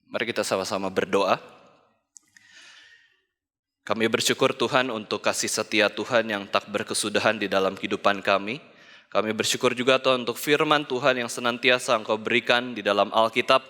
Mari kita sama-sama berdoa. Kami bersyukur Tuhan untuk kasih setia Tuhan yang tak berkesudahan di dalam kehidupan kami. Kami bersyukur juga Tuhan untuk firman Tuhan yang senantiasa Engkau berikan di dalam Alkitab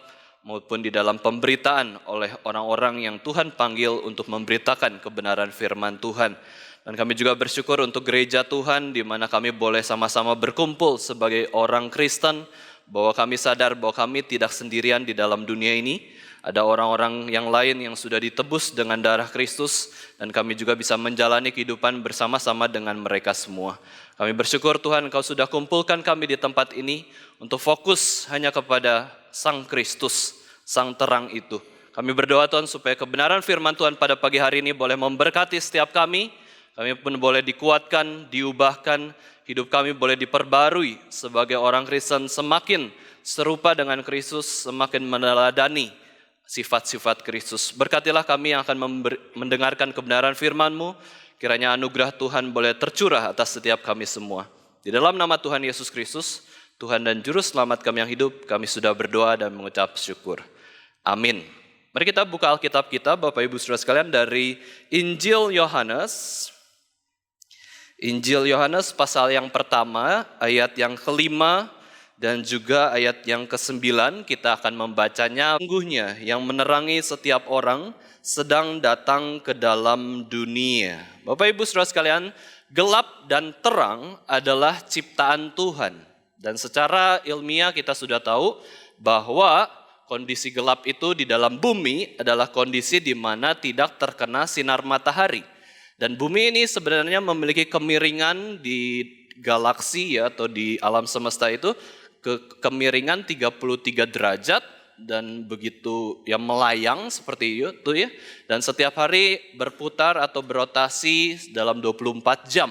maupun di dalam pemberitaan oleh orang-orang yang Tuhan panggil untuk memberitakan kebenaran firman Tuhan. Dan kami juga bersyukur untuk gereja Tuhan di mana kami boleh sama-sama berkumpul sebagai orang Kristen, bahwa kami sadar bahwa kami tidak sendirian di dalam dunia ini. Ada orang-orang yang lain yang sudah ditebus dengan darah Kristus dan kami juga bisa menjalani kehidupan bersama-sama dengan mereka semua. Kami bersyukur Tuhan Engkau sudah kumpulkan kami di tempat ini untuk fokus hanya kepada Sang Kristus, Sang terang itu. Kami berdoa Tuhan supaya kebenaran firman Tuhan pada pagi hari ini boleh memberkati setiap kami. Kami pun boleh dikuatkan, diubahkan, hidup kami boleh diperbarui sebagai orang Kristen semakin serupa dengan Kristus, semakin meneladani sifat-sifat Kristus. Berkatilah kami yang akan mendengarkan kebenaran firman-Mu. Kiranya anugerah Tuhan boleh tercurah atas setiap kami semua. Di dalam nama Tuhan Yesus Kristus, Tuhan dan Juru Selamat kami yang hidup, kami sudah berdoa dan mengucap syukur. Amin. Mari kita buka Alkitab kita, Bapak Ibu Saudara sekalian, dari Injil Yohanes. Injil Yohanes pasal yang pertama, ayat yang kelima, dan juga ayat yang ke-9 kita akan membacanya. Sungguhnya yang menerangi setiap orang sedang datang ke dalam dunia. Bapak Ibu Saudara sekalian, gelap dan terang adalah ciptaan Tuhan. Dan secara ilmiah kita sudah tahu bahwa kondisi gelap itu di dalam bumi adalah kondisi di mana tidak terkena sinar matahari. Dan bumi ini sebenarnya memiliki kemiringan di galaksi ya, atau di alam semesta itu kemiringan 33 derajat dan begitu ya melayang seperti itu ya. Dan setiap hari berputar atau berotasi dalam 24 jam.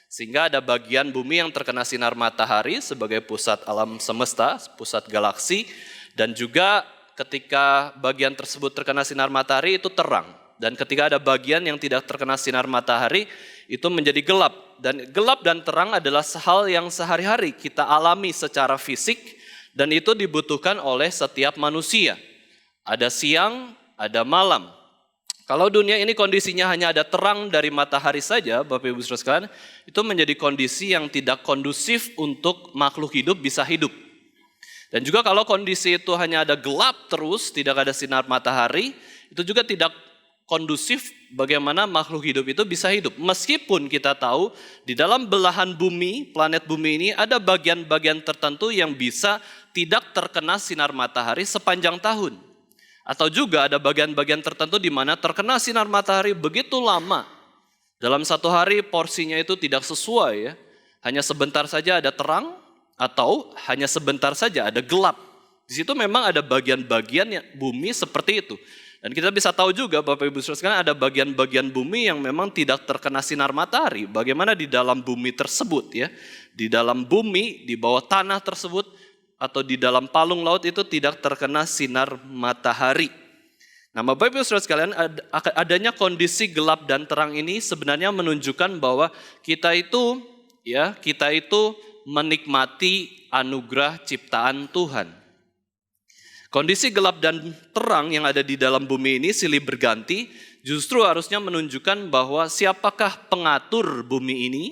Sehingga ada bagian bumi yang terkena sinar matahari sebagai pusat alam semesta, pusat galaksi. Dan juga ketika bagian tersebut terkena sinar matahari itu terang. Dan ketika ada bagian yang tidak terkena sinar matahari, itu menjadi gelap. Dan gelap dan terang adalah hal yang sehari-hari kita alami secara fisik, dan itu dibutuhkan oleh setiap manusia. Ada siang, ada malam. Kalau dunia ini kondisinya hanya ada terang dari matahari saja, Bapak Ibu Saudara sekalian, itu menjadi kondisi yang tidak kondusif untuk makhluk hidup bisa hidup. Dan juga kalau kondisi itu hanya ada gelap terus, tidak ada sinar matahari, itu juga tidak kondusif bagaimana makhluk hidup itu bisa hidup. Meskipun kita tahu di dalam belahan bumi, planet bumi ini ada bagian-bagian tertentu yang bisa tidak terkena sinar matahari sepanjang tahun. Atau juga ada bagian-bagian tertentu di mana terkena sinar matahari begitu lama. Dalam satu hari porsinya itu tidak sesuai ya. Hanya sebentar saja ada terang atau hanya sebentar saja ada gelap. Di situ memang ada bagian-bagian bumi seperti itu. Dan kita bisa tahu juga Bapak Ibu Saudara sekalian ada bagian-bagian bumi yang memang tidak terkena sinar matahari. Bagaimana di dalam bumi tersebut ya. Di dalam bumi, di bawah tanah tersebut atau di dalam palung laut itu tidak terkena sinar matahari. Nah Bapak Ibu Saudara sekalian adanya kondisi gelap dan terang ini sebenarnya menunjukkan bahwa kita itu menikmati anugerah ciptaan Tuhan. Kondisi gelap dan terang yang ada di dalam bumi ini silih berganti, justru harusnya menunjukkan bahwa siapakah pengatur bumi ini,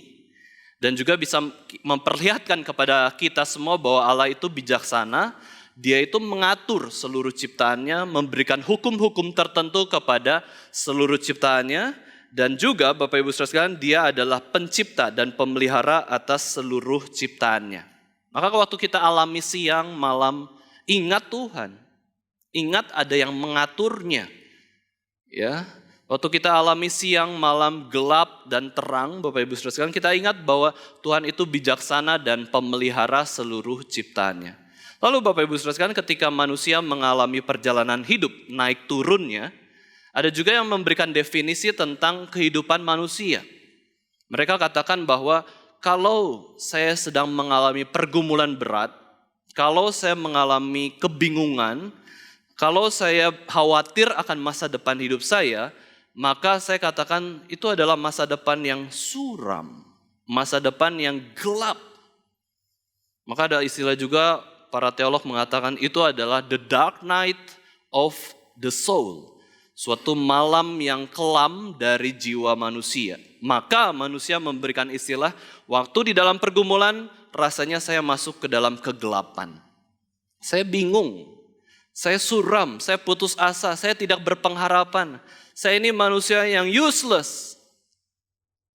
dan juga bisa memperlihatkan kepada kita semua bahwa Allah itu bijaksana, Dia itu mengatur seluruh ciptaannya, memberikan hukum-hukum tertentu kepada seluruh ciptaannya, dan juga Bapak Ibu Saudara sekalian, Dia adalah pencipta dan pemelihara atas seluruh ciptaannya. Maka waktu kita alami siang, malam, ingat Tuhan, ingat ada yang mengaturnya. Ya, waktu kita alami siang, malam, gelap dan terang, Bapak Ibu Saudara sekalian, kita ingat bahwa Tuhan itu bijaksana dan pemelihara seluruh ciptaannya. Lalu Bapak Ibu Saudara sekalian, ketika manusia mengalami perjalanan hidup naik turunnya, ada juga yang memberikan definisi tentang kehidupan manusia. Mereka katakan bahwa kalau saya sedang mengalami pergumulan berat, kalau saya mengalami kebingungan, kalau saya khawatir akan masa depan hidup saya, maka saya katakan itu adalah masa depan yang suram, masa depan yang gelap. Maka ada istilah juga para teolog mengatakan itu adalah the dark night of the soul. Suatu malam yang kelam dari jiwa manusia. Maka manusia memberikan istilah, waktu di dalam pergumulan rasanya saya masuk ke dalam kegelapan. Saya bingung, saya suram, saya putus asa, saya tidak berpengharapan. Saya ini manusia yang useless.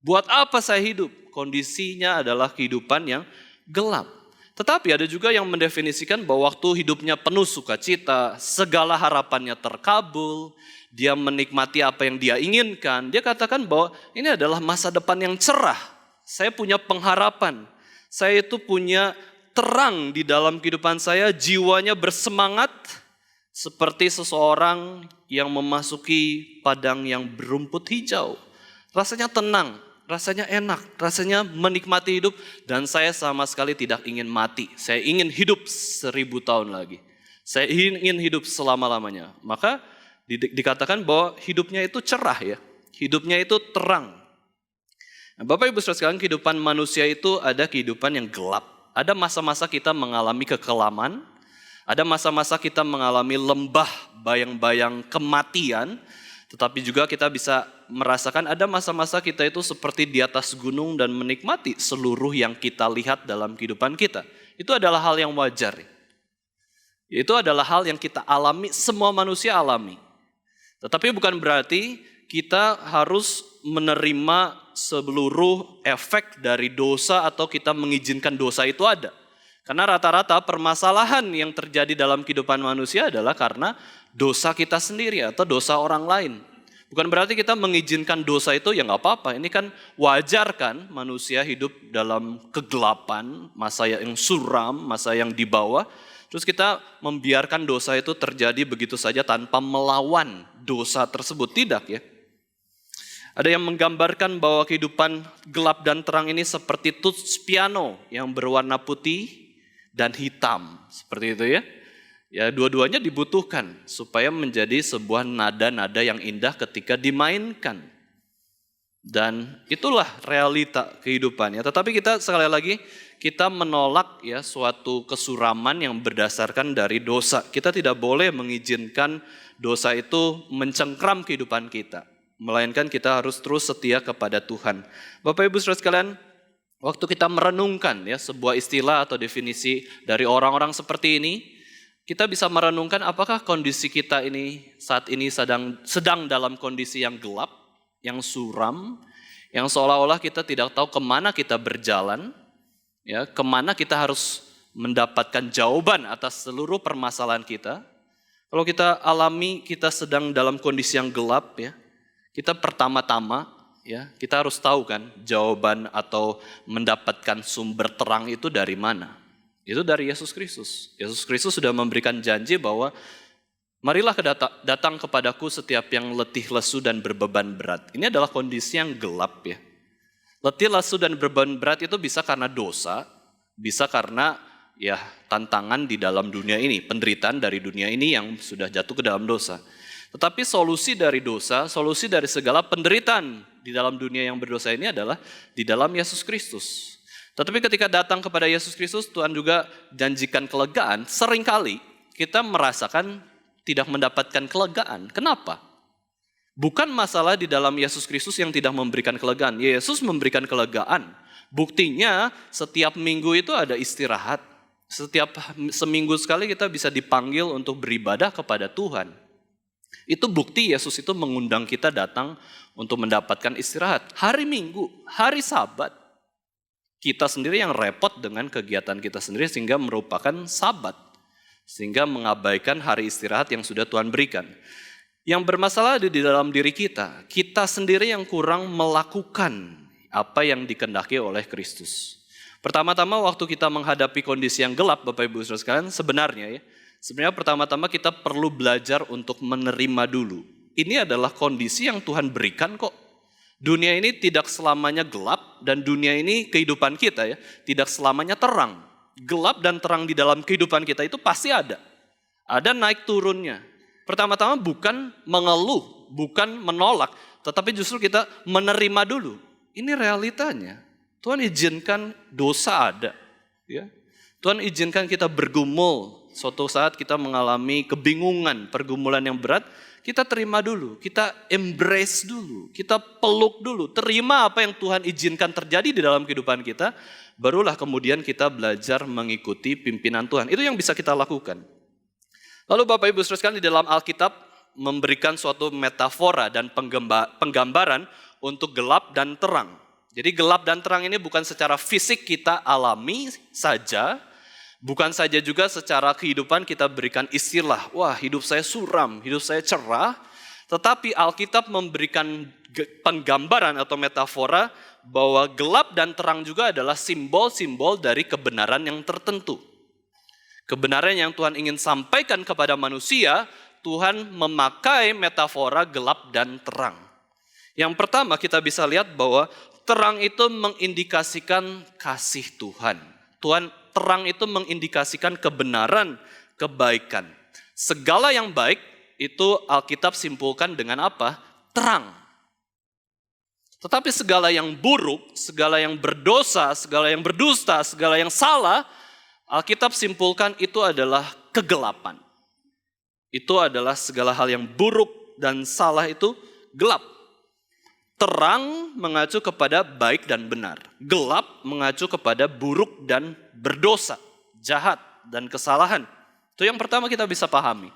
Buat apa saya hidup? Kondisinya adalah kehidupan yang gelap. Tetapi ada juga yang mendefinisikan bahwa waktu hidupnya penuh sukacita, segala harapannya terkabul, dia menikmati apa yang dia inginkan. Dia katakan bahwa ini adalah masa depan yang cerah. Saya punya pengharapan. Saya itu punya terang di dalam kehidupan saya. Jiwanya bersemangat seperti seseorang yang memasuki padang yang berumput hijau. Rasanya tenang, rasanya enak, rasanya menikmati hidup. Dan saya sama sekali tidak ingin mati. Saya ingin hidup 1000 tahun lagi. Saya ingin hidup selama-lamanya. Maka dikatakan bahwa hidupnya itu cerah ya, hidupnya itu terang. Nah, Bapak Ibu Saudara sekalian, kehidupan manusia itu ada kehidupan yang gelap. Ada masa-masa kita mengalami kekelaman, ada masa-masa kita mengalami lembah bayang-bayang kematian, tetapi juga kita bisa merasakan ada masa-masa kita itu seperti di atas gunung dan menikmati seluruh yang kita lihat dalam kehidupan kita. Itu adalah hal yang wajar. Itu adalah hal yang kita alami, semua manusia alami. Tetapi bukan berarti kita harus menerima seluruh efek dari dosa atau kita mengizinkan dosa itu ada. Karena rata-rata permasalahan yang terjadi dalam kehidupan manusia adalah karena dosa kita sendiri atau dosa orang lain. Bukan berarti kita mengizinkan dosa itu ya nggak apa-apa. Ini kan wajar kan manusia hidup dalam kegelapan, masa yang suram, masa yang di bawah. Terus kita membiarkan dosa itu terjadi begitu saja tanpa melawan dosa tersebut. Tidak ya. Ada yang menggambarkan bahwa kehidupan gelap dan terang ini seperti tuts piano yang berwarna putih dan hitam. Seperti itu ya. Ya dua-duanya dibutuhkan supaya menjadi sebuah nada-nada yang indah ketika dimainkan. Dan itulah realita kehidupannya. Tetapi kita sekali lagi kita menolak ya suatu kesuraman yang berdasarkan dari dosa. Kita tidak boleh mengizinkan dosa itu mencengkram kehidupan kita. Melainkan kita harus terus setia kepada Tuhan. Bapak Ibu Saudara sekalian, waktu kita merenungkan ya sebuah istilah atau definisi dari orang-orang seperti ini, kita bisa merenungkan apakah kondisi kita ini saat ini sedang dalam kondisi yang gelap, yang suram, yang seolah-olah kita tidak tahu kemana kita berjalan, ya, kemana kita harus mendapatkan jawaban atas seluruh permasalahan kita. Kalau kita alami kita sedang dalam kondisi yang gelap, ya, kita pertama-tama, ya, kita harus tahu kan jawaban atau mendapatkan sumber terang itu dari mana. Itu dari Yesus Kristus. Yesus Kristus sudah memberikan janji bahwa marilah datang kepadaku setiap yang letih lesu dan berbeban berat. Ini adalah kondisi yang gelap ya. Letih lesu dan berbeban berat itu bisa karena dosa, bisa karena ya tantangan di dalam dunia ini, penderitaan dari dunia ini yang sudah jatuh ke dalam dosa. Tetapi solusi dari dosa, solusi dari segala penderitaan di dalam dunia yang berdosa ini adalah di dalam Yesus Kristus. Tetapi ketika datang kepada Yesus Kristus, Tuhan juga janjikan kelegaan. Seringkali kita merasakan tidak mendapatkan kelegaan. Kenapa? Bukan masalah di dalam Yesus Kristus yang tidak memberikan kelegaan. Yesus memberikan kelegaan. Buktinya setiap minggu itu ada istirahat. Setiap seminggu sekali kita bisa dipanggil untuk beribadah kepada Tuhan. Itu bukti Yesus itu mengundang kita datang untuk mendapatkan istirahat. Hari Minggu, hari Sabat. Kita sendiri yang repot dengan kegiatan kita sendiri sehingga merupakan sabat. Sehingga mengabaikan hari istirahat yang sudah Tuhan berikan. Yang bermasalah ada di dalam diri kita. Kita sendiri yang kurang melakukan apa yang dikehendaki oleh Kristus. Pertama-tama waktu kita menghadapi kondisi yang gelap, Bapak Ibu Saudara sekalian, sebenarnya pertama-tama kita perlu belajar untuk menerima dulu. Ini adalah kondisi yang Tuhan berikan kok. Dunia ini tidak selamanya gelap dan dunia ini kehidupan kita ya tidak selamanya terang. Gelap dan terang di dalam kehidupan kita itu pasti ada. Ada naik turunnya. Pertama-tama bukan mengeluh, bukan menolak, tetapi justru kita menerima dulu. Ini realitanya. Tuhan izinkan dosa ada, ya. Tuhan izinkan kita bergumul suatu saat kita mengalami kebingungan, pergumulan yang berat, kita terima dulu, kita embrace dulu, kita peluk dulu, terima apa yang Tuhan izinkan terjadi di dalam kehidupan kita, barulah kemudian kita belajar mengikuti pimpinan Tuhan. Itu yang bisa kita lakukan. Lalu Bapak Ibu saudara di dalam Alkitab memberikan suatu metafora dan penggambaran untuk gelap dan terang. Jadi gelap dan terang ini bukan secara fisik kita alami saja, bukan saja juga secara kehidupan kita berikan istilah, wah hidup saya suram, hidup saya cerah. Tetapi Alkitab memberikan penggambaran atau metafora bahwa gelap dan terang juga adalah simbol-simbol dari kebenaran yang tertentu. Kebenaran yang Tuhan ingin sampaikan kepada manusia, Tuhan memakai metafora gelap dan terang. Yang pertama kita bisa lihat bahwa terang itu mengindikasikan kasih Tuhan. Terang itu mengindikasikan kebenaran, kebaikan. Segala yang baik itu Alkitab simpulkan dengan apa? Terang. Tetapi segala yang buruk, segala yang berdosa, segala yang berdusta, segala yang salah, Alkitab simpulkan itu adalah kegelapan. Itu adalah segala hal yang buruk dan salah itu gelap. Terang mengacu kepada baik dan benar. Gelap mengacu kepada buruk dan berdosa, jahat dan kesalahan. Itu yang pertama kita bisa pahami.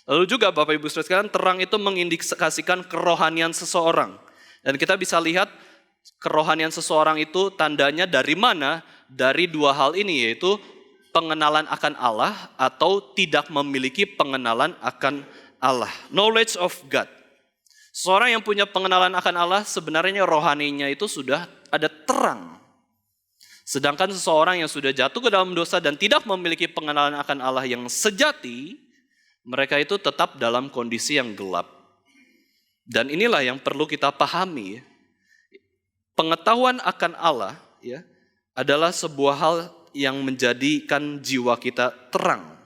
Lalu juga Bapak Ibu saudara sekalian, terang itu mengindikasikan kerohanian seseorang. Dan kita bisa lihat kerohanian seseorang itu tandanya dari mana? Dari dua hal ini, yaitu pengenalan akan Allah atau tidak memiliki pengenalan akan Allah. Knowledge of God. Seorang yang punya pengenalan akan Allah sebenarnya rohaninya itu sudah ada terang. Sedangkan seseorang yang sudah jatuh ke dalam dosa dan tidak memiliki pengenalan akan Allah yang sejati, mereka itu tetap dalam kondisi yang gelap. Dan inilah yang perlu kita pahami. Pengetahuan akan Allah ya, adalah sebuah hal yang menjadikan jiwa kita terang.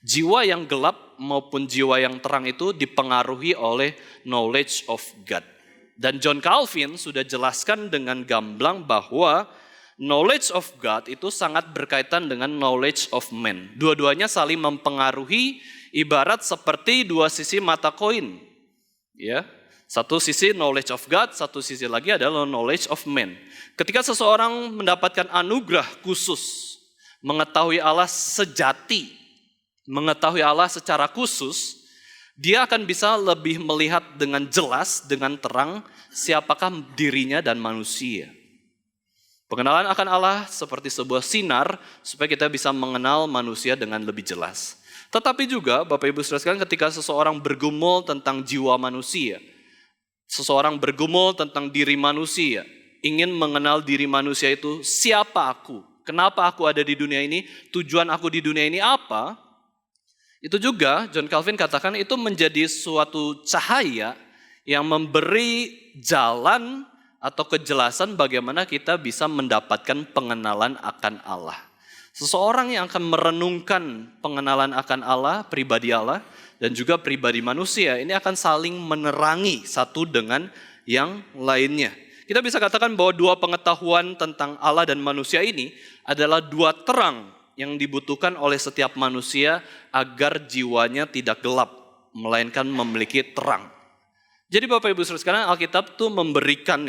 Jiwa yang gelap maupun jiwa yang terang itu dipengaruhi oleh knowledge of God. Dan John Calvin sudah jelaskan dengan gamblang bahwa knowledge of God itu sangat berkaitan dengan knowledge of man. Dua-duanya saling mempengaruhi, ibarat seperti dua sisi mata koin. Ya, satu sisi knowledge of God, satu sisi lagi adalah knowledge of man. Ketika seseorang mendapatkan anugerah khusus, mengetahui Allah sejati, mengetahui Allah secara khusus, dia akan bisa lebih melihat dengan jelas, dengan terang, siapakah dirinya dan manusia. Pengenalan akan Allah seperti sebuah sinar, supaya kita bisa mengenal manusia dengan lebih jelas. Tetapi juga, Bapak Ibu saudara sekalian, ketika seseorang bergumul tentang jiwa manusia, seseorang bergumul tentang diri manusia, ingin mengenal diri manusia itu, siapa aku? Kenapa aku ada di dunia ini? Tujuan aku di dunia ini apa? Itu juga John Calvin katakan itu menjadi suatu cahaya yang memberi jalan atau kejelasan bagaimana kita bisa mendapatkan pengenalan akan Allah. Seseorang yang akan merenungkan pengenalan akan Allah, pribadi Allah, dan juga pribadi manusia, ini akan saling menerangi satu dengan yang lainnya. Kita bisa katakan bahwa dua pengetahuan tentang Allah dan manusia ini adalah dua terang yang dibutuhkan oleh setiap manusia agar jiwanya tidak gelap, melainkan memiliki terang. Jadi Bapak Ibu saudara sekalian, Alkitab itu memberikan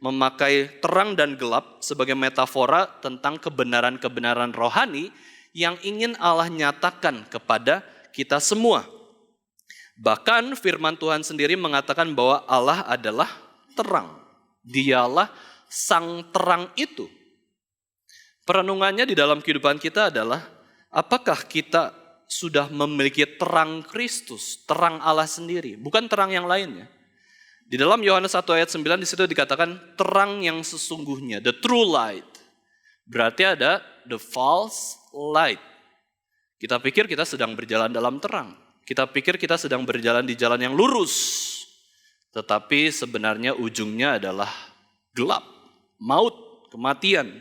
memakai terang dan gelap sebagai metafora tentang kebenaran-kebenaran rohani yang ingin Allah nyatakan kepada kita semua. Bahkan firman Tuhan sendiri mengatakan bahwa Allah adalah terang. Dialah sang terang itu. Perenungannya di dalam kehidupan kita adalah, apakah kita sudah memiliki terang Kristus, terang Allah sendiri, bukan terang yang lainnya. Di dalam Yohanes 1 ayat 9 di situ dikatakan terang yang sesungguhnya, the true light. Berarti ada the false light. Kita pikir kita sedang berjalan dalam terang. Kita pikir kita sedang berjalan di jalan yang lurus. Tetapi sebenarnya ujungnya adalah gelap, maut, kematian.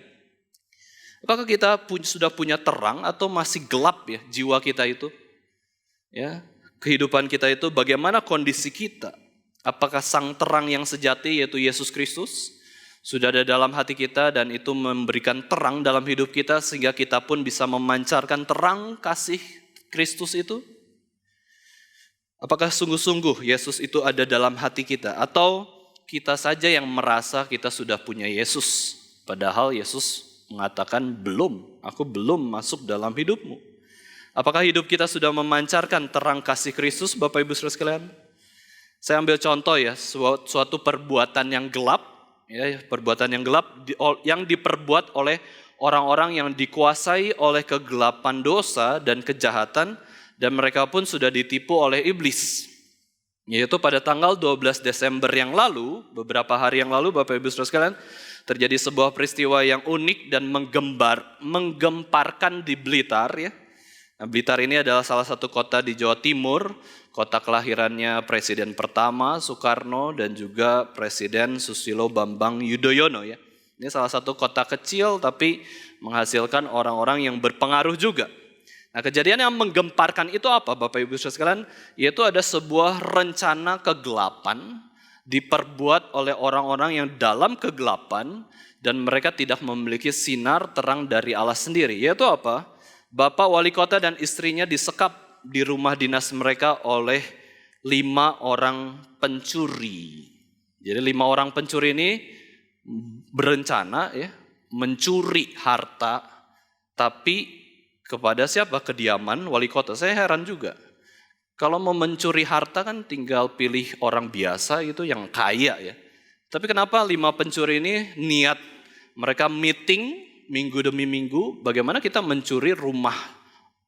Apakah kita sudah punya terang atau masih gelap ya jiwa kita itu? Ya, kehidupan kita itu bagaimana kondisi kita? Apakah sang terang yang sejati yaitu Yesus Kristus Sudah ada dalam hati kita dan itu memberikan terang dalam hidup kita sehingga kita pun bisa memancarkan terang kasih Kristus itu? Apakah sungguh-sungguh Yesus itu ada dalam hati kita? Atau kita saja yang merasa kita sudah punya Yesus? Padahal Yesus mengatakan belum, aku belum masuk dalam hidupmu. Apakah hidup kita sudah memancarkan terang kasih Kristus, Bapak Ibu Saudara sekalian? Saya ambil contoh ya, suatu perbuatan yang gelap, ya, perbuatan yang gelap yang diperbuat oleh orang-orang yang dikuasai oleh kegelapan dosa dan kejahatan, dan mereka pun sudah ditipu oleh iblis. Yaitu pada tanggal 12 Desember yang lalu, beberapa hari yang lalu, Bapak Ibu Saudara sekalian, terjadi sebuah peristiwa yang unik dan menggemparkan di Blitar. Ya. Nah, Blitar ini adalah salah satu kota di Jawa Timur, kota kelahirannya Presiden pertama Soekarno dan juga Presiden Susilo Bambang Yudhoyono. Ya. Ini salah satu kota kecil tapi menghasilkan orang-orang yang berpengaruh juga. Nah, kejadian yang menggemparkan itu apa, Bapak Ibu Saudara sekalian? Yaitu ada sebuah rencana kegelapan diperbuat oleh orang-orang yang dalam kegelapan dan mereka tidak memiliki sinar terang dari Allah sendiri. Yaitu apa? Bapak wali kota dan istrinya disekap di rumah dinas mereka oleh 5 orang pencuri. Jadi 5 orang pencuri ini berencana ya mencuri harta, tapi kepada siapa? Kediaman wali kota. Saya heran juga. Kalau mau mencuri harta kan tinggal pilih orang biasa gitu yang kaya ya. Tapi kenapa 5 pencuri ini niat mereka meeting minggu demi minggu bagaimana kita mencuri rumah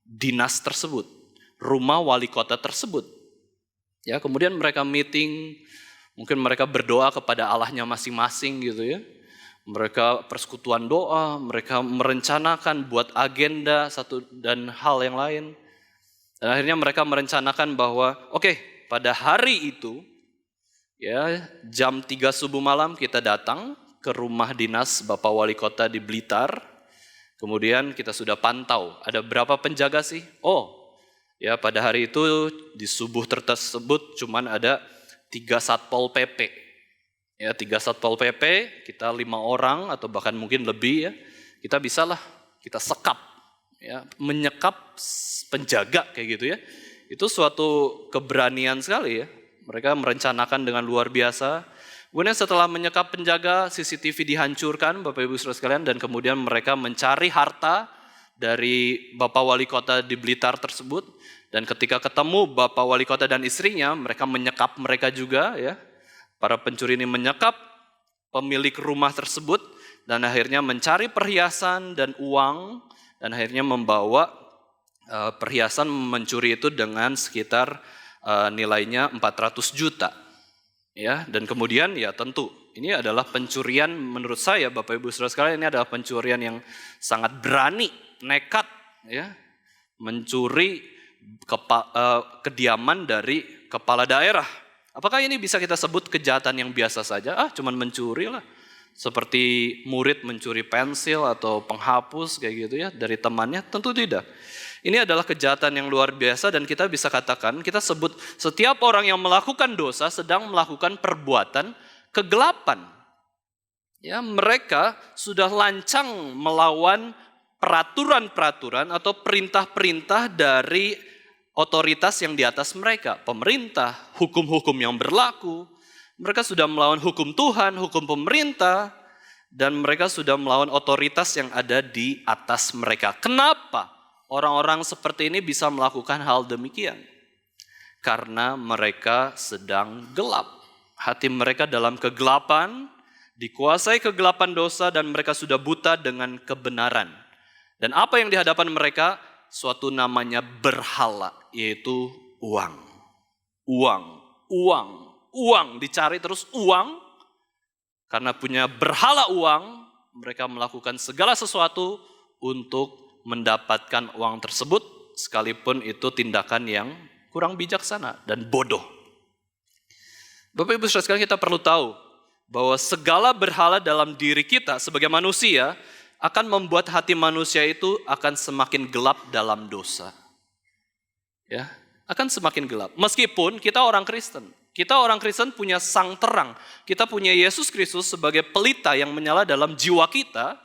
dinas tersebut, rumah wali kota tersebut. Ya, kemudian mereka meeting, mungkin mereka berdoa kepada Allahnya masing-masing gitu ya. Mereka persekutuan doa, mereka merencanakan buat agenda satu dan hal yang lain. Dan akhirnya mereka merencanakan bahwa oke, pada hari itu ya jam 3 subuh malam kita datang ke rumah dinas Bapak Wali Kota di Blitar. Kemudian kita sudah pantau, ada berapa penjaga sih? Oh, ya pada hari itu di subuh tersebut cuman ada 3 Satpol PP. Ya 3 Satpol PP, kita 5 orang atau bahkan mungkin lebih ya, kita bisalah kita sekap, ya menyekap penjaga kayak gitu ya. Itu suatu keberanian sekali ya. Mereka merencanakan dengan luar biasa. Kemudian setelah menyekap penjaga, CCTV dihancurkan Bapak Ibu Saudara sekalian, dan kemudian mereka mencari harta dari Bapak Wali Kota di Blitar tersebut. Dan ketika ketemu Bapak Wali Kota dan istrinya, mereka menyekap mereka juga ya. Para pencuri ini menyekap pemilik rumah tersebut dan akhirnya mencari perhiasan dan uang dan akhirnya membawa perhiasan mencuri itu dengan sekitar nilainya 400 juta. Ya, dan kemudian ya tentu ini adalah pencurian menurut saya Bapak Ibu Saudara sekalian, ini adalah pencurian yang sangat berani, nekat ya. Mencuri kediaman dari kepala daerah. Apakah ini bisa kita sebut kejahatan yang biasa saja? Cuman mencuri lah. Seperti murid mencuri pensil atau penghapus kayak gitu ya dari temannya? Tentu tidak. Ini adalah kejahatan yang luar biasa dan kita bisa katakan, kita sebut setiap orang yang melakukan dosa sedang melakukan perbuatan kegelapan. Ya, mereka sudah lancang melawan peraturan-peraturan atau perintah-perintah dari otoritas yang di atas mereka, pemerintah, hukum-hukum yang berlaku. Mereka sudah melawan hukum Tuhan, hukum pemerintah, dan mereka sudah melawan otoritas yang ada di atas mereka. Kenapa orang-orang seperti ini bisa melakukan hal demikian? Karena mereka sedang gelap. Hati mereka dalam kegelapan, dikuasai kegelapan dosa, dan mereka sudah buta dengan kebenaran. Dan apa yang di hadapan mereka? Suatu namanya berhala, yaitu uang. Uang, dicari terus uang. Karena punya berhala uang, mereka melakukan segala sesuatu untuk mendapatkan uang tersebut, sekalipun itu tindakan yang kurang bijaksana dan bodoh. Bapak Ibu Saudara sekalian, kita perlu tahu bahwa segala berhala dalam diri kita sebagai manusia akan membuat hati manusia itu akan semakin gelap dalam dosa. Ya, akan semakin gelap. Meskipun kita orang Kristen. Kita orang Kristen punya sang terang. Kita punya Yesus Kristus sebagai pelita yang menyala dalam jiwa kita.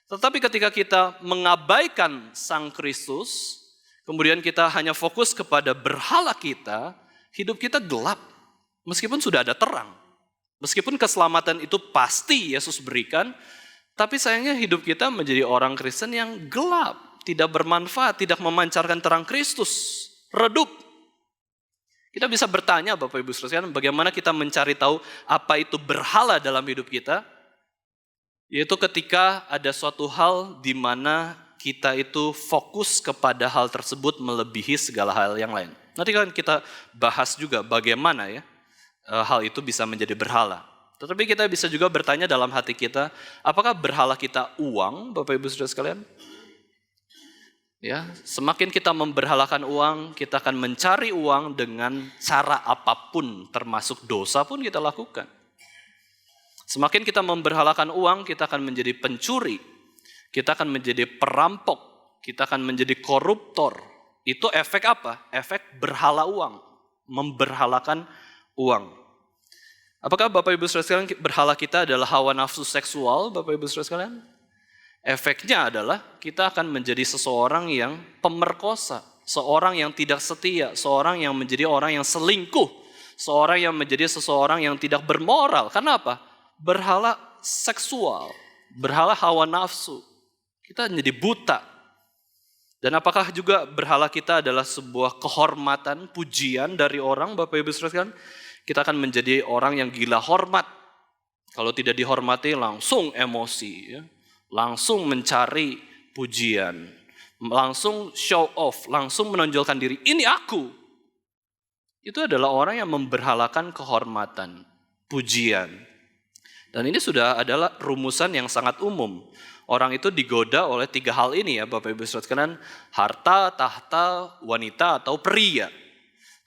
Tetapi ketika kita mengabaikan sang Kristus, kemudian kita hanya fokus kepada berhala kita, hidup kita gelap. Meskipun sudah ada terang. Meskipun keselamatan itu pasti Yesus berikan, tapi sayangnya hidup kita menjadi orang Kristen yang gelap. Tidak bermanfaat, tidak memancarkan terang Kristus. Redup. Kita bisa bertanya Bapak Ibu sekalian, bagaimana kita mencari tahu apa itu berhala dalam hidup kita? Yaitu ketika ada suatu hal di mana kita itu fokus kepada hal tersebut melebihi segala hal yang lain. Nanti kan kita bahas juga bagaimana ya hal itu bisa menjadi berhala. Tetapi kita bisa juga bertanya dalam hati kita, apakah berhala kita uang, Bapak Ibu Saudara sekalian? Ya, semakin kita memberhalakan uang, kita akan mencari uang dengan cara apapun, termasuk dosa pun kita lakukan. Semakin kita memberhalakan uang, kita akan menjadi pencuri, kita akan menjadi perampok, kita akan menjadi koruptor. Itu efek apa? Efek berhala uang, memberhalakan uang. Apakah Bapak Ibu Saudara sekalian berhala kita adalah hawa nafsu seksual, Bapak Ibu Saudara sekalian? Efeknya adalah kita akan menjadi seseorang yang pemerkosa, seorang yang tidak setia, seorang yang menjadi orang yang selingkuh, seorang yang menjadi seseorang yang tidak bermoral. Karena apa? Berhala seksual, berhala hawa nafsu. Kita menjadi buta. Dan apakah juga berhala kita adalah sebuah kehormatan, pujian dari orang, Bapak Ibu Saudara sekalian? Kita akan menjadi orang yang gila hormat. Kalau tidak dihormati langsung emosi, ya. Langsung mencari pujian, langsung show off, langsung menonjolkan diri. Ini aku. Itu adalah orang yang memberhalakan kehormatan, pujian. Dan ini sudah adalah rumusan yang sangat umum. Orang itu digoda oleh 3 hal ini ya Bapak Ibu Saudara sekalian, harta, tahta, wanita atau pria.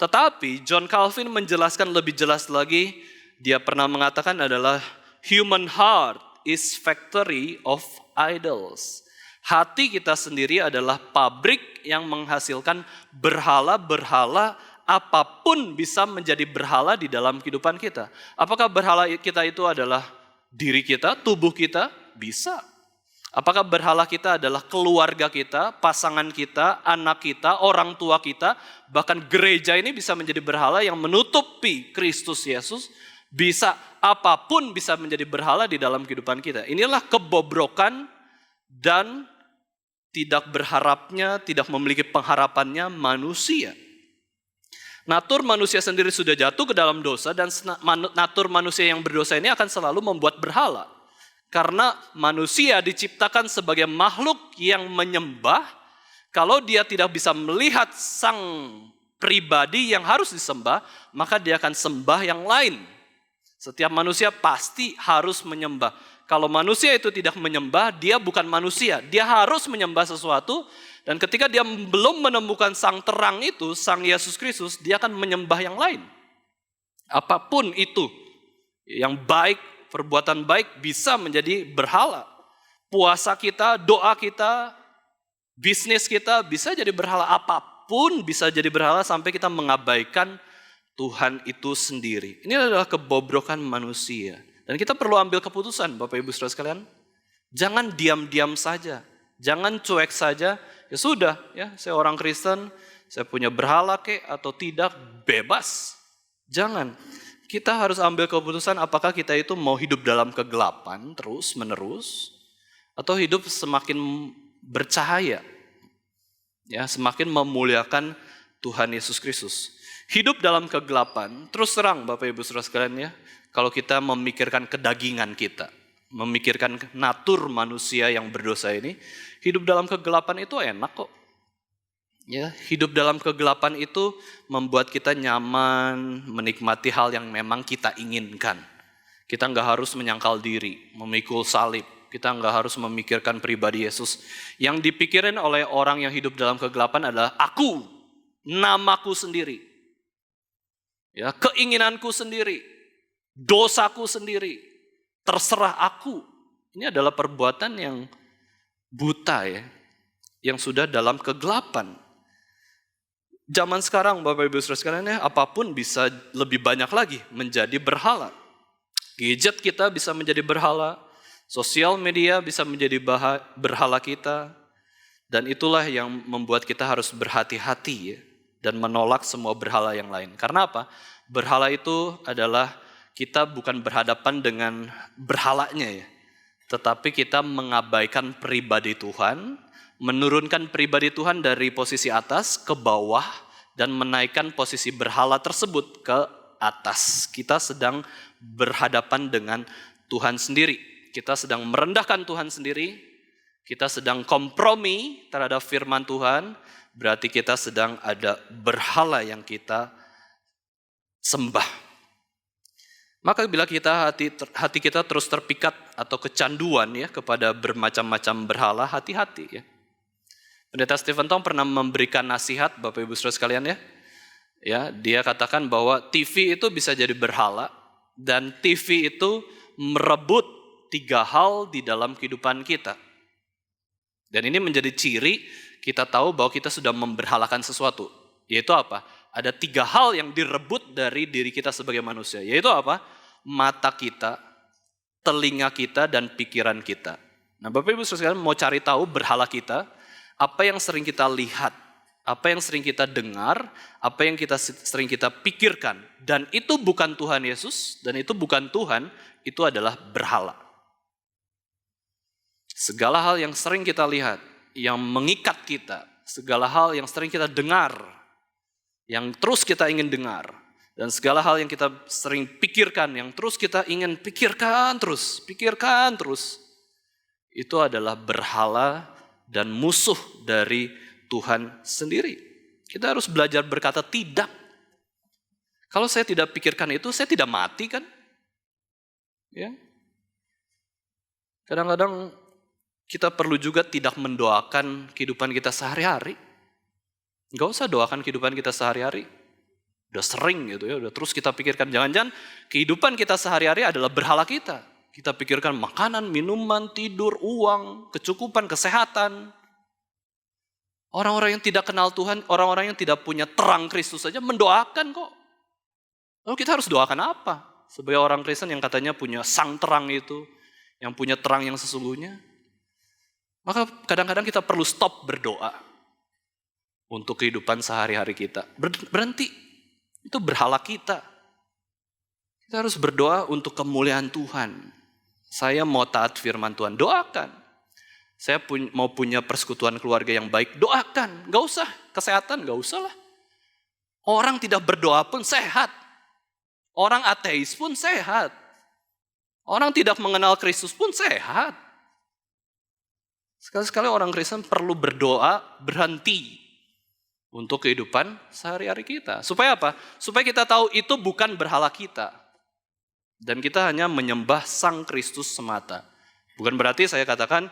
Tetapi John Calvin menjelaskan lebih jelas lagi, dia pernah mengatakan adalah human heart is factory of idols. Hati kita sendiri adalah pabrik yang menghasilkan berhala-berhala, apapun bisa menjadi berhala di dalam kehidupan kita. Apakah berhala kita itu adalah diri kita, tubuh kita? Bisa. Apakah berhala kita adalah keluarga kita, pasangan kita, anak kita, orang tua kita, bahkan gereja ini bisa menjadi berhala yang menutupi Kristus Yesus? Bisa, apapun bisa menjadi berhala di dalam kehidupan kita. Inilah kebobrokan dan tidak berharapnya, tidak memiliki pengharapannya manusia. Natur manusia sendiri sudah jatuh ke dalam dosa dan natur manusia yang berdosa ini akan selalu membuat berhala. Karena manusia diciptakan sebagai makhluk yang menyembah, kalau dia tidak bisa melihat sang pribadi yang harus disembah, maka dia akan sembah yang lain. Setiap manusia pasti harus menyembah. Kalau manusia itu tidak menyembah, dia bukan manusia. Dia harus menyembah sesuatu. Dan ketika dia belum menemukan sang terang itu, sang Yesus Kristus, dia akan menyembah yang lain. Apapun itu, yang baik, perbuatan baik bisa menjadi berhala. Puasa kita, doa kita, bisnis kita bisa jadi berhala. Apapun bisa jadi berhala sampai kita mengabaikan Tuhan itu sendiri. Ini adalah kebobrokan manusia. Dan kita perlu ambil keputusan Bapak Ibu Saudara sekalian. Jangan diam-diam saja. Jangan cuek saja. Ya sudah, ya saya orang Kristen, saya punya berhala kek atau tidak, bebas. Jangan. Kita harus ambil keputusan apakah kita itu mau hidup dalam kegelapan terus menerus atau hidup semakin bercahaya. Ya, semakin memuliakan Tuhan Yesus Kristus. Hidup dalam kegelapan, terus terang Bapak Ibu Saudara sekalian ya, kalau kita memikirkan kedagingan kita, memikirkan natur manusia yang berdosa ini, hidup dalam kegelapan itu enak kok. Ya, hidup dalam kegelapan itu membuat kita nyaman, menikmati hal yang memang kita inginkan. Kita nggak harus menyangkal diri, memikul salib. Kita nggak harus memikirkan pribadi Yesus. Yang dipikirin oleh orang yang hidup dalam kegelapan adalah aku, namaku sendiri. Ya, keinginanku sendiri, dosaku sendiri, terserah aku. Ini adalah perbuatan yang buta ya, yang sudah dalam kegelapan. Zaman sekarang Bapak Ibu Saudara sekalian ya, apapun bisa lebih banyak lagi menjadi berhala. Gadget kita bisa menjadi berhala, sosial media bisa menjadi berhala kita, dan itulah yang membuat kita harus berhati-hati ya, dan menolak semua berhala yang lain. Karena apa? Berhala itu adalah kita bukan berhadapan dengan berhalanya ya, tetapi kita mengabaikan pribadi Tuhan, menurunkan pribadi Tuhan dari posisi atas ke bawah, dan menaikkan posisi berhala tersebut ke atas. Kita sedang berhadapan dengan Tuhan sendiri. Kita sedang merendahkan Tuhan sendiri. Kita sedang kompromi terhadap firman Tuhan. Berarti kita sedang ada berhala yang kita sembah. Maka bila hati kita terus terpikat atau kecanduan ya kepada bermacam-macam berhala, hati-hati ya. Pendeta Stephen Tong pernah memberikan nasihat Bapak Ibu Saudara sekalian ya. Ya, dia katakan bahwa TV itu bisa jadi berhala dan TV itu merebut 3 hal di dalam kehidupan kita. Dan ini menjadi ciri kita tahu bahwa kita sudah memberhalakan sesuatu. Yaitu apa? Ada 3 hal yang direbut dari diri kita sebagai manusia. Yaitu apa? Mata kita, telinga kita, dan pikiran kita. Nah Bapak Ibu Saudara sekalian mau cari tahu berhala kita, apa yang sering kita lihat, apa yang sering kita dengar, apa yang sering kita pikirkan. Dan itu bukan Tuhan Yesus, dan itu bukan Tuhan, itu adalah berhala. Segala hal yang sering kita lihat, yang mengikat kita, segala hal yang sering kita dengar, yang terus kita ingin dengar, dan segala hal yang kita sering pikirkan, yang terus kita ingin pikirkan terus, itu adalah berhala dan musuh dari Tuhan sendiri. Kita harus belajar berkata tidak. Kalau saya tidak pikirkan itu, saya tidak mati kan? Ya. Kadang-kadang kita perlu juga tidak mendoakan kehidupan kita sehari-hari. Gak usah doakan kehidupan kita sehari-hari. Udah sering gitu ya, udah terus kita pikirkan. Jangan-jangan kehidupan kita sehari-hari adalah berhala kita. Kita pikirkan makanan, minuman, tidur, uang, kecukupan, kesehatan. Orang-orang yang tidak kenal Tuhan, orang-orang yang tidak punya terang Kristus saja mendoakan kok. Lalu kita harus doakan apa? Sebagai orang Kristen yang katanya punya sang terang itu, yang punya terang yang sesungguhnya. Maka kadang-kadang kita perlu stop berdoa untuk kehidupan sehari-hari kita. Berhenti, itu berhala kita. Kita harus berdoa untuk kemuliaan Tuhan. Saya mau taat firman Tuhan, doakan. Saya mau punya persekutuan keluarga yang baik, doakan. Gak usah, kesehatan gak usah lah. Orang tidak berdoa pun sehat. Orang ateis pun sehat. Orang tidak mengenal Kristus pun sehat. Sekali-sekali orang Kristen perlu berdoa berhenti untuk kehidupan sehari-hari kita. Supaya apa? Supaya kita tahu itu bukan berhala kita. Dan kita hanya menyembah Sang Kristus semata. Bukan berarti saya katakan,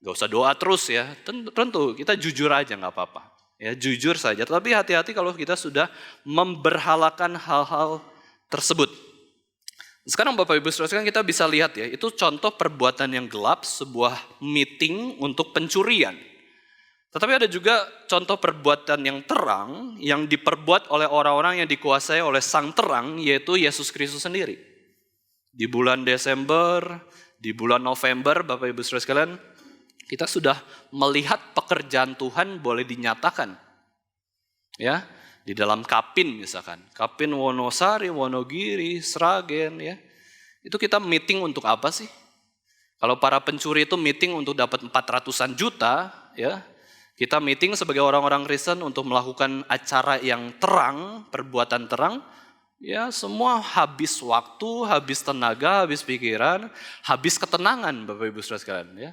gak usah doa terus ya. Tentu kita jujur aja gak apa-apa. Ya, jujur saja. Tapi hati-hati kalau kita sudah memberhalakan hal-hal tersebut. Sekarang Bapak Ibu Saudara kita bisa lihat ya, itu contoh perbuatan yang gelap, sebuah meeting untuk pencurian. Tetapi ada juga contoh perbuatan yang terang, yang diperbuat oleh orang-orang yang dikuasai oleh Sang Terang, yaitu Yesus Kristus sendiri. Di bulan Desember, di bulan November, Bapak Ibu Saudara sekalian, kita sudah melihat pekerjaan Tuhan boleh dinyatakan. Ya, di dalam Kapin misalkan, Kapin Wonosari, Wonogiri, Sragen ya. Itu kita meeting untuk apa sih? Kalau para pencuri itu meeting untuk dapat 400-an juta ya. Kita meeting sebagai orang-orang Kristen untuk melakukan acara yang terang, perbuatan terang. Ya, semua habis waktu, habis tenaga, habis pikiran, habis ketenangan Bapak Ibu Saudara sekalian ya.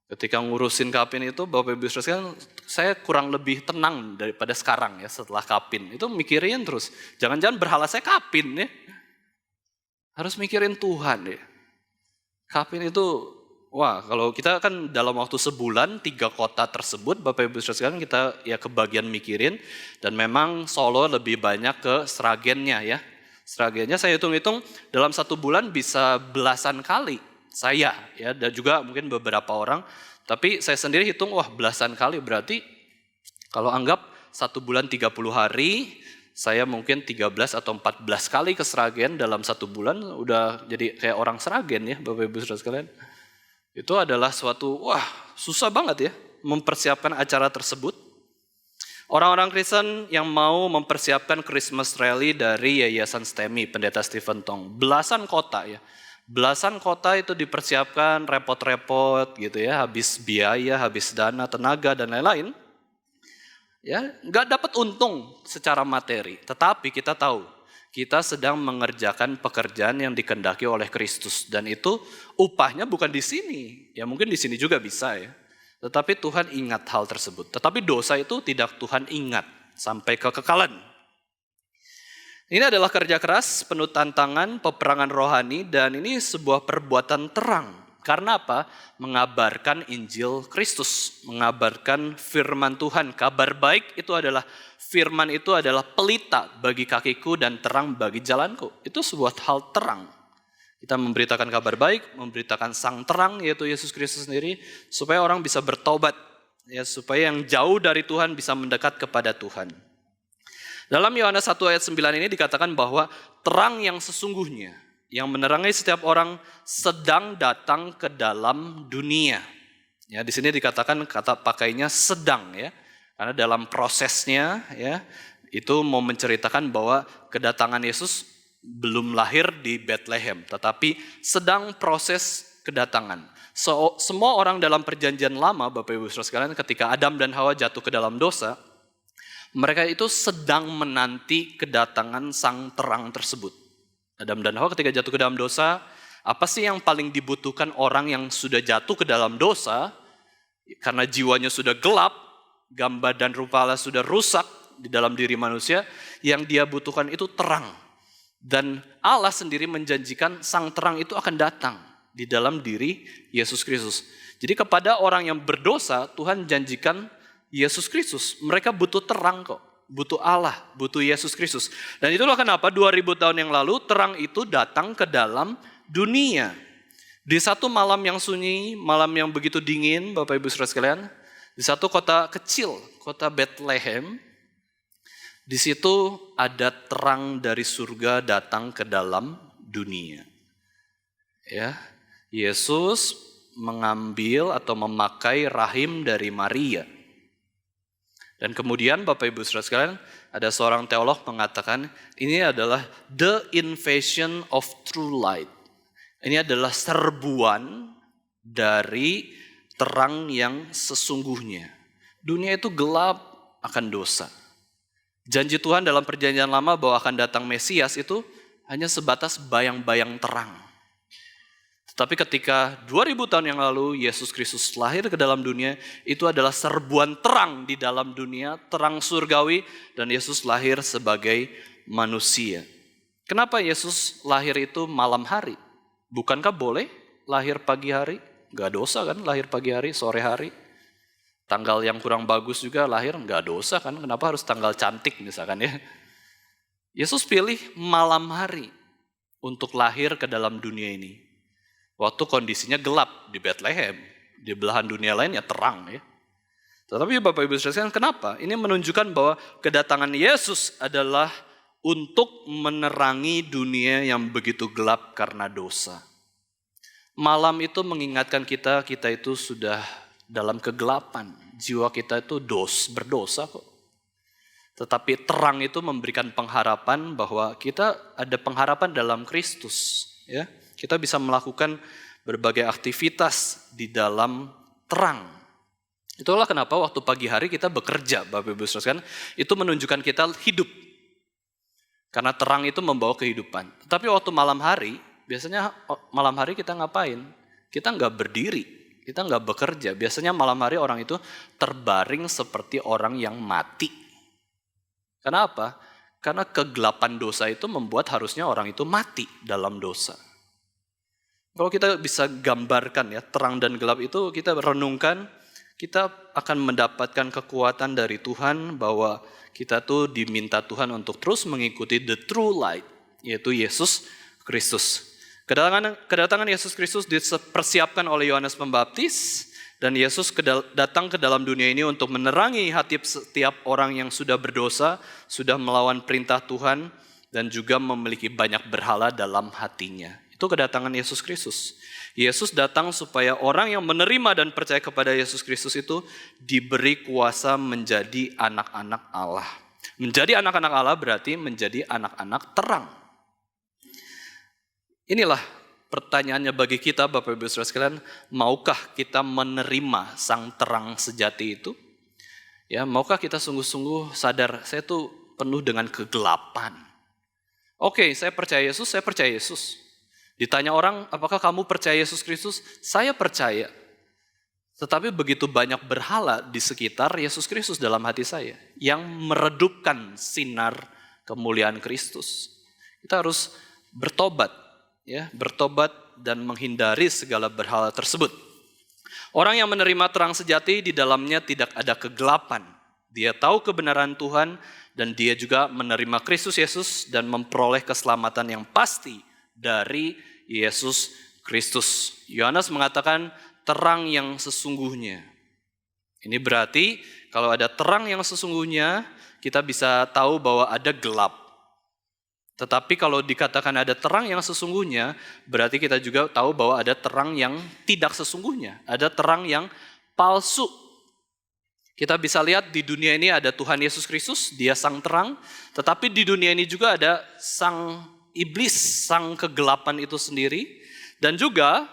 Ketika ngurusin Kapin itu, Bapak Ibu Saudara sekalian, saya kurang lebih tenang daripada sekarang ya setelah Kapin. Itu mikirin terus, jangan-jangan berhala saya Kapin ya. Harus mikirin Tuhan ya. Kapin itu, wah kalau kita kan dalam waktu sebulan 3 kota tersebut, Bapak Ibu Saudara sekalian kita ya kebagian mikirin. Dan memang Solo lebih banyak ke Sragennya ya. Sragennya saya hitung-hitung dalam 1 bulan bisa belasan kali. Saya ya, dan juga mungkin beberapa orang, tapi saya sendiri hitung wah belasan kali, berarti kalau anggap 1 bulan 30 hari, saya mungkin 13 atau 14 kali ke Sragen dalam 1 bulan, udah jadi kayak orang Sragen ya Bapak Ibu Saudara sekalian. Itu adalah suatu, susah banget ya mempersiapkan acara tersebut. Orang-orang Kristen yang mau mempersiapkan Christmas Rally dari Yayasan STEMI, Pendeta Stephen Tong, belasan kota ya. Belasan kota itu dipersiapkan repot-repot gitu ya, habis biaya, habis dana, tenaga dan lain-lain. Ya, nggak dapat untung secara materi, tetapi kita tahu kita sedang mengerjakan pekerjaan yang dikehendaki oleh Kristus dan itu upahnya bukan di sini. Ya mungkin di sini juga bisa ya. Tetapi Tuhan ingat hal tersebut. Tetapi dosa itu tidak Tuhan ingat sampai kekekalan. Ini adalah kerja keras, penuh tantangan, peperangan rohani, dan ini sebuah perbuatan terang. Karena apa? Mengabarkan Injil Kristus, mengabarkan firman Tuhan. Kabar baik itu adalah, firman itu adalah pelita bagi kakiku dan terang bagi jalanku. Itu sebuah hal terang. Kita memberitakan kabar baik, memberitakan sang terang yaitu Yesus Kristus sendiri supaya orang bisa bertobat, ya supaya yang jauh dari Tuhan bisa mendekat kepada Tuhan. Dalam Yohanes 1 ayat 9 ini dikatakan bahwa terang yang sesungguhnya yang menerangi setiap orang sedang datang ke dalam dunia. Ya, di sini dikatakan kata pakainya sedang ya. Karena dalam prosesnya ya itu mau menceritakan bahwa kedatangan Yesus belum lahir di Bethlehem, tetapi sedang proses kedatangan. Semua orang dalam perjanjian lama, Bapak Ibu Saudara sekalian, ketika Adam dan Hawa jatuh ke dalam dosa, mereka itu sedang menanti kedatangan sang terang tersebut. Adam dan Hawa ketika jatuh ke dalam dosa, apa sih yang paling dibutuhkan orang yang sudah jatuh ke dalam dosa? Karena jiwanya sudah gelap, gambar dan rupa Allah sudah rusak di dalam diri manusia, yang dia butuhkan itu terang. Dan Allah sendiri menjanjikan sang terang itu akan datang di dalam diri Yesus Kristus. Jadi kepada orang yang berdosa, Tuhan janjikan Yesus Kristus. Mereka butuh terang kok, butuh Allah, butuh Yesus Kristus. Dan itulah kenapa 2000 tahun yang lalu terang itu datang ke dalam dunia. Di satu malam yang sunyi, malam yang begitu dingin, Bapak Ibu Saudara sekalian, di satu kota kecil, kota Bethlehem, di situ ada terang dari surga datang ke dalam dunia. Ya, Yesus mengambil atau memakai rahim dari Maria. Dan kemudian Bapak Ibu Saudara sekalian, ada seorang teolog mengatakan ini adalah the invasion of true light. Ini adalah serbuan dari terang yang sesungguhnya. Dunia itu gelap akan dosa. Janji Tuhan dalam perjanjian lama bahwa akan datang Mesias itu hanya sebatas bayang-bayang terang. Tetapi ketika 2000 tahun yang lalu Yesus Kristus lahir ke dalam dunia, itu adalah serbuan terang di dalam dunia, terang surgawi, dan Yesus lahir sebagai manusia. Kenapa Yesus lahir itu malam hari? Bukankah boleh lahir pagi hari? Gak dosa kan lahir pagi hari, sore hari? Tanggal yang kurang bagus juga lahir, nggak dosa kan? Kenapa harus tanggal cantik misalkan ya? Yesus pilih malam hari untuk lahir ke dalam dunia ini. Waktu kondisinya gelap di Bethlehem, di belahan dunia lain ya terang ya. Tetapi Bapak Ibu Saudara, kenapa? Ini menunjukkan bahwa kedatangan Yesus adalah untuk menerangi dunia yang begitu gelap karena dosa. Malam itu mengingatkan kita itu sudah dalam kegelapan, jiwa kita itu berdosa kok. Tetapi terang itu memberikan pengharapan bahwa kita ada pengharapan dalam Kristus. Ya, kita bisa melakukan berbagai aktivitas di dalam terang. Itulah kenapa waktu pagi hari kita bekerja, Bapak Ibu Saudara, itu menunjukkan kita hidup. Karena terang itu membawa kehidupan. Tetapi waktu malam hari, biasanya malam hari kita ngapain? Kita nggak berdiri. Kita nggak bekerja. Biasanya malam hari orang itu terbaring seperti orang yang mati. Kenapa? Karena kegelapan dosa itu membuat harusnya orang itu mati dalam dosa. Kalau kita bisa gambarkan ya, terang dan gelap itu kita renungkan, kita akan mendapatkan kekuatan dari Tuhan bahwa kita tuh diminta Tuhan untuk terus mengikuti the true light, yaitu Yesus Kristus. Kedatangan Yesus Kristus dipersiapkan oleh Yohanes Pembaptis Dan Yesus datang ke dalam dunia ini untuk menerangi hati setiap orang yang sudah berdosa, sudah melawan perintah Tuhan, dan juga memiliki banyak berhala dalam hatinya. Itu kedatangan Yesus Kristus. Yesus datang supaya orang yang menerima dan percaya kepada Yesus Kristus itu diberi kuasa menjadi anak-anak Allah. Menjadi anak-anak Allah berarti menjadi anak-anak terang. Inilah pertanyaannya bagi kita, Bapak Ibu Saudara sekalian, maukah kita menerima sang terang sejati itu? Ya, maukah kita sungguh-sungguh sadar saya tuh penuh dengan kegelapan. Oke, saya percaya Yesus. Ditanya orang, apakah kamu percaya Yesus Kristus? Saya percaya. Tetapi begitu banyak berhala di sekitar Yesus Kristus dalam hati saya yang meredupkan sinar kemuliaan Kristus. Kita harus bertobat, ya, bertobat dan menghindari segala berhala tersebut. Orang yang menerima terang sejati di dalamnya tidak ada kegelapan. Dia tahu kebenaran Tuhan dan dia juga menerima Kristus Yesus dan memperoleh keselamatan yang pasti dari Yesus Kristus. Yohanes mengatakan terang yang sesungguhnya. Ini berarti kalau ada terang yang sesungguhnya, kita bisa tahu bahwa ada gelap. Tetapi kalau dikatakan ada terang yang sesungguhnya, berarti kita juga tahu bahwa ada terang yang tidak sesungguhnya. Ada terang yang palsu. Kita bisa lihat di dunia ini ada Tuhan Yesus Kristus, dia sang terang. Tetapi di dunia ini juga ada sang iblis, sang kegelapan itu sendiri. Dan juga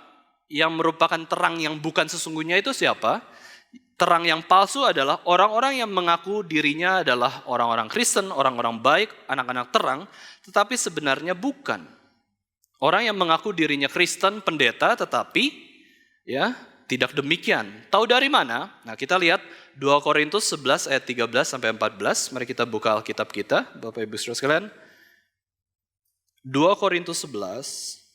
yang merupakan terang yang bukan sesungguhnya itu siapa? Terang yang palsu adalah orang-orang yang mengaku dirinya adalah orang-orang Kristen, orang-orang baik, anak-anak terang, tetapi sebenarnya bukan. Orang yang mengaku dirinya Kristen, pendeta, tetapi ya tidak demikian. Tahu dari mana? Nah, kita lihat 2 Korintus 11 ayat 13 sampai 14. Mari kita buka Alkitab kita, Bapak Ibu Saudara sekalian. 2 Korintus 11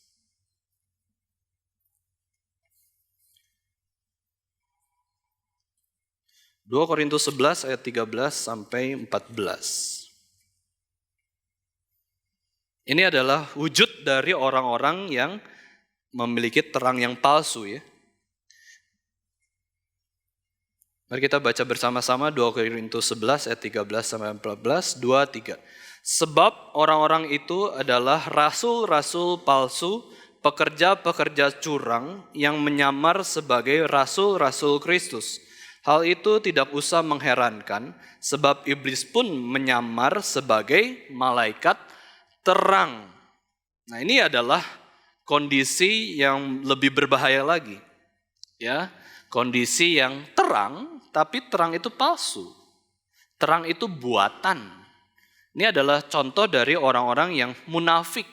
2 Korintus 11 ayat 13 sampai 14. Ini adalah wujud dari orang-orang yang memiliki terang yang palsu, ya. Mari kita baca bersama-sama 2 Korintus 11 ayat 13 sampai 14, 2, 3. Sebab orang-orang itu adalah rasul-rasul palsu, pekerja-pekerja curang yang menyamar sebagai rasul-rasul Kristus. Hal itu tidak usah mengherankan, sebab iblis pun menyamar sebagai malaikat terang. Nah, ini adalah kondisi yang lebih berbahaya lagi. Ya, kondisi yang terang, tapi terang itu palsu. Terang itu buatan. Ini adalah contoh dari orang-orang yang munafik,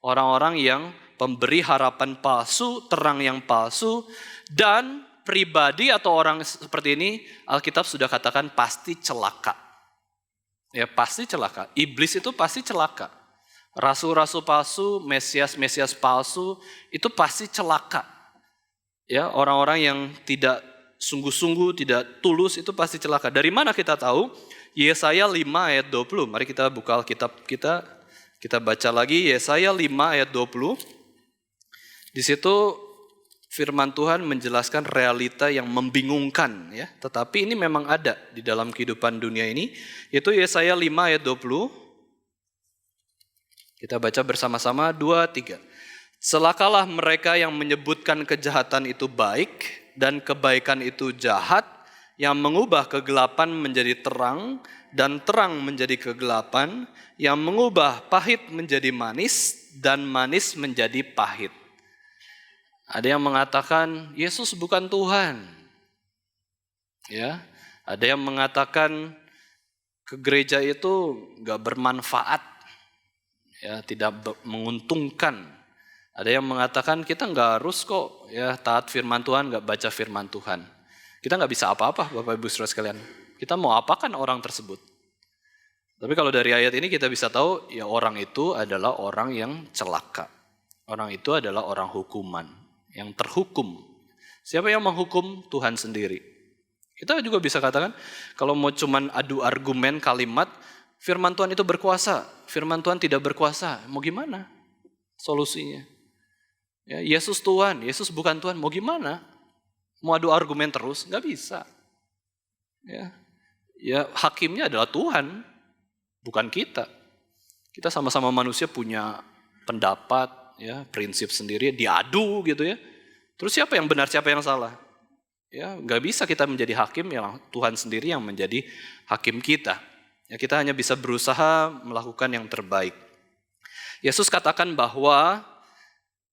orang-orang yang pemberi harapan palsu, terang yang palsu, dan pribadi atau orang seperti ini, Alkitab sudah katakan pasti celaka. Ya, pasti celaka. Iblis itu pasti celaka. Rasul-rasul palsu, mesias-mesias palsu, itu pasti celaka. Ya, orang-orang yang tidak sungguh-sungguh, tidak tulus, itu pasti celaka. Dari mana kita tahu? Yesaya 5 ayat 20. Mari kita buka Alkitab kita. Kita baca lagi Yesaya 5 ayat 20. Di situ firman Tuhan menjelaskan realita yang membingungkan, ya. Tetapi ini memang ada di dalam kehidupan dunia ini, yaitu Yesaya 5 ayat 20. Kita baca bersama-sama 2, 3. Celakalah mereka yang menyebutkan kejahatan itu baik dan kebaikan itu jahat, yang mengubah kegelapan menjadi terang dan terang menjadi kegelapan, yang mengubah pahit menjadi manis dan manis menjadi pahit. Ada yang mengatakan Yesus bukan Tuhan. Ya, ada yang mengatakan ke gereja itu enggak bermanfaat. Ya, tidak menguntungkan. Ada yang mengatakan kita enggak harus kok ya taat firman Tuhan, enggak baca firman Tuhan. Kita enggak bisa apa-apa, Bapak Ibu Saudara sekalian. Kita mau apakan orang tersebut? Tapi kalau dari ayat ini kita bisa tahu ya orang itu adalah orang yang celaka. Orang itu adalah orang hukuman. Yang terhukum. Siapa yang menghukum? Tuhan sendiri. Kita juga bisa katakan, kalau mau cuman adu argumen kalimat, firman Tuhan itu berkuasa, firman Tuhan tidak berkuasa, mau gimana solusinya? Ya, Yesus Tuhan, Yesus bukan Tuhan, mau gimana? Mau adu argumen terus? Nggak bisa. Ya, hakimnya adalah Tuhan, bukan kita. Kita sama-sama manusia punya pendapat, ya, prinsip sendiri, diadu gitu ya. Terus siapa yang benar, siapa yang salah? Ya, nggak bisa kita menjadi hakim, yang Tuhan sendiri yang menjadi hakim kita. Ya, kita hanya bisa berusaha melakukan yang terbaik. Yesus katakan bahwa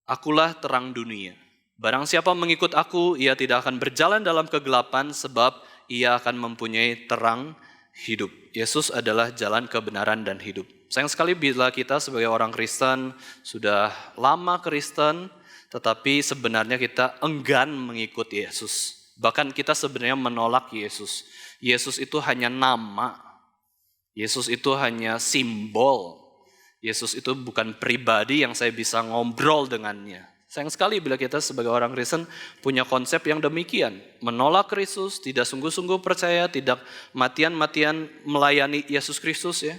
akulah terang dunia. Barang siapa mengikut aku, ia tidak akan berjalan dalam kegelapan sebab ia akan mempunyai terang hidup. Yesus adalah jalan kebenaran dan hidup. Sayang sekali bila kita sebagai orang Kristen sudah lama Kristen, tetapi sebenarnya kita enggan mengikuti Yesus. Bahkan kita sebenarnya menolak Yesus. Yesus itu hanya nama. Yesus itu hanya simbol. Yesus itu bukan pribadi yang saya bisa ngobrol dengannya. Sayang sekali bila kita sebagai orang Kristen punya konsep yang demikian. Menolak Kristus, tidak sungguh-sungguh percaya, tidak matian-matian melayani Yesus Kristus ya.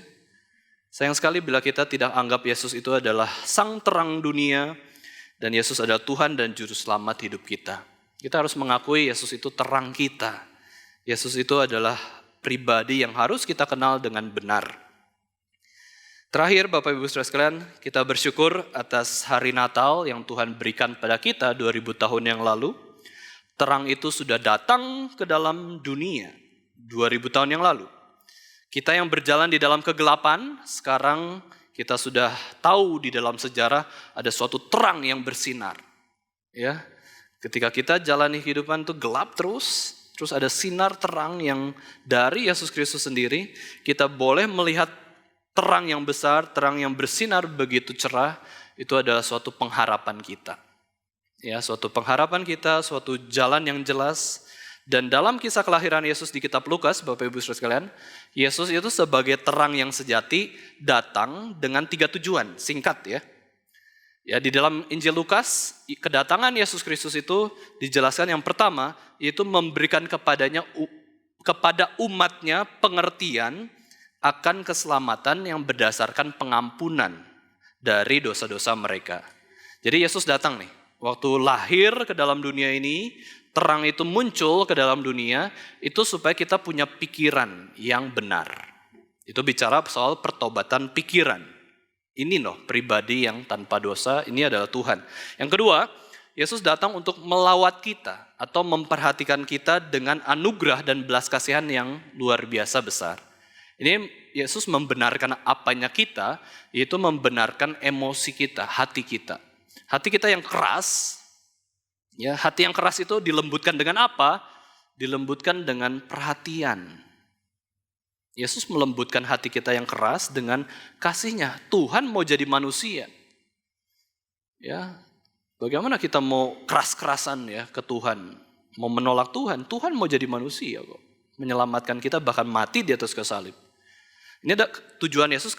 Sayang sekali bila kita tidak anggap Yesus itu adalah sang terang dunia dan Yesus adalah Tuhan dan Juru Selamat hidup kita. Kita harus mengakui Yesus itu terang kita. Yesus itu adalah pribadi yang harus kita kenal dengan benar. Terakhir Bapak Ibu Saudara sekalian, kita bersyukur atas hari Natal yang Tuhan berikan pada kita 2000 tahun yang lalu. Terang itu sudah datang ke dalam dunia 2000 tahun yang lalu. Kita yang berjalan di dalam kegelapan, sekarang kita sudah tahu di dalam sejarah ada suatu terang yang bersinar. Ya, ketika kita jalani kehidupan itu gelap terus ada sinar terang yang dari Yesus Kristus sendiri, kita boleh melihat terang yang besar, terang yang bersinar begitu cerah, itu adalah suatu pengharapan kita. Ya, suatu pengharapan kita, suatu jalan yang jelas. Dan dalam kisah kelahiran Yesus di kitab Lukas, Bapak Ibu Saudara sekalian, Yesus itu sebagai terang yang sejati datang dengan 3 tujuan, singkat ya. Ya, di dalam Injil Lukas, kedatangan Yesus Kristus itu dijelaskan yang pertama, yaitu memberikan kepada umatnya pengertian akan keselamatan yang berdasarkan pengampunan dari dosa-dosa mereka. Jadi Yesus datang nih, waktu lahir ke dalam dunia ini, terang itu muncul ke dalam dunia, itu supaya kita punya pikiran yang benar. Itu bicara soal pertobatan pikiran. Ini loh pribadi yang tanpa dosa, ini adalah Tuhan. Yang kedua, Yesus datang untuk melawat kita atau memperhatikan kita dengan anugerah dan belas kasihan yang luar biasa besar. Ini Yesus membenarkan apanya kita, yaitu membenarkan emosi kita, hati kita. Hati kita yang keras, ya, hati yang keras itu dilembutkan dengan apa? Dilembutkan dengan perhatian. Yesus melembutkan hati kita yang keras dengan kasih-Nya. Tuhan mau jadi manusia. Ya, bagaimana kita mau keras-kerasan ya ke Tuhan, mau menolak Tuhan? Tuhan mau jadi manusia kok, menyelamatkan kita bahkan mati di atas kayu salib. Ini ada tujuan Yesus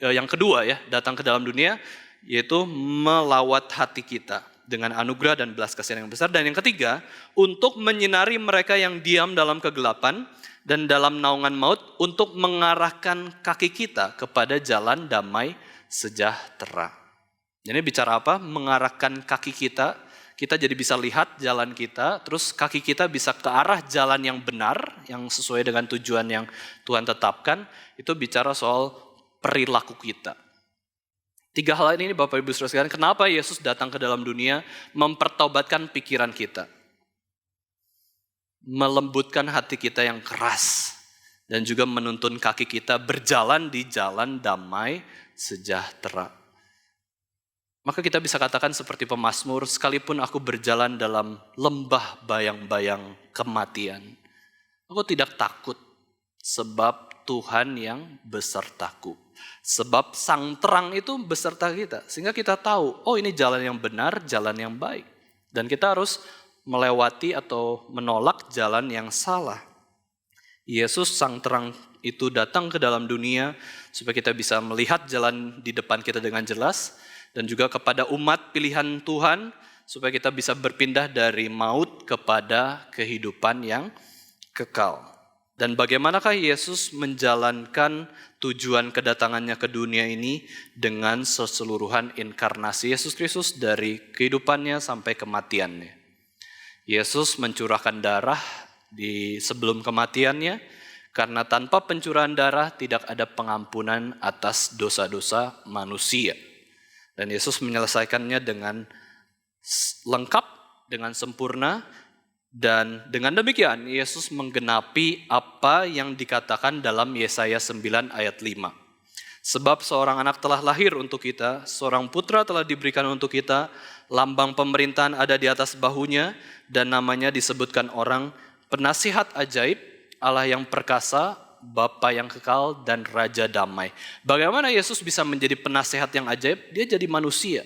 yang kedua ya, datang ke dalam dunia, yaitu melawat hati kita dengan anugerah dan belas kasihan yang besar. Dan yang ketiga, untuk menyinari mereka yang diam dalam kegelapan dan dalam naungan maut, untuk mengarahkan kaki kita kepada jalan damai sejahtera. Jadi bicara apa? Mengarahkan kaki kita jadi bisa lihat jalan kita, terus kaki kita bisa ke arah jalan yang benar, yang sesuai dengan tujuan yang Tuhan tetapkan. Itu bicara soal perilaku kita. 3 hal ini Bapak Ibu Saudara sekalian, kenapa Yesus datang ke dalam dunia? Mempertobatkan pikiran kita, melembutkan hati kita yang keras, dan juga menuntun kaki kita berjalan di jalan damai sejahtera. Maka kita bisa katakan seperti pemazmur, sekalipun aku berjalan dalam lembah bayang-bayang kematian, aku tidak takut sebab Tuhan yang besertaku. Sebab sang terang itu beserta kita, sehingga kita tahu, oh ini jalan yang benar, jalan yang baik. Dan kita harus melewati atau menolak jalan yang salah. Yesus sang terang itu datang ke dalam dunia supaya kita bisa melihat jalan di depan kita dengan jelas, dan juga kepada umat pilihan Tuhan supaya kita bisa berpindah dari maut kepada kehidupan yang kekal. Dan bagaimanakah Yesus menjalankan tujuan kedatangannya ke dunia ini dengan keseluruhan inkarnasi Yesus Kristus dari kehidupannya sampai kematiannya. Yesus mencurahkan darah di sebelum kematiannya, karena tanpa pencurahan darah tidak ada pengampunan atas dosa-dosa manusia. Dan Yesus menyelesaikannya dengan lengkap, dengan sempurna, dan dengan demikian Yesus menggenapi apa yang dikatakan dalam Yesaya 9 ayat 5. Sebab seorang anak telah lahir untuk kita, seorang putra telah diberikan untuk kita, lambang pemerintahan ada di atas bahunya, dan namanya disebutkan orang penasihat ajaib, Allah yang perkasa, Bapa yang kekal, dan Raja damai. Bagaimana Yesus bisa menjadi penasihat yang ajaib? Dia jadi manusia.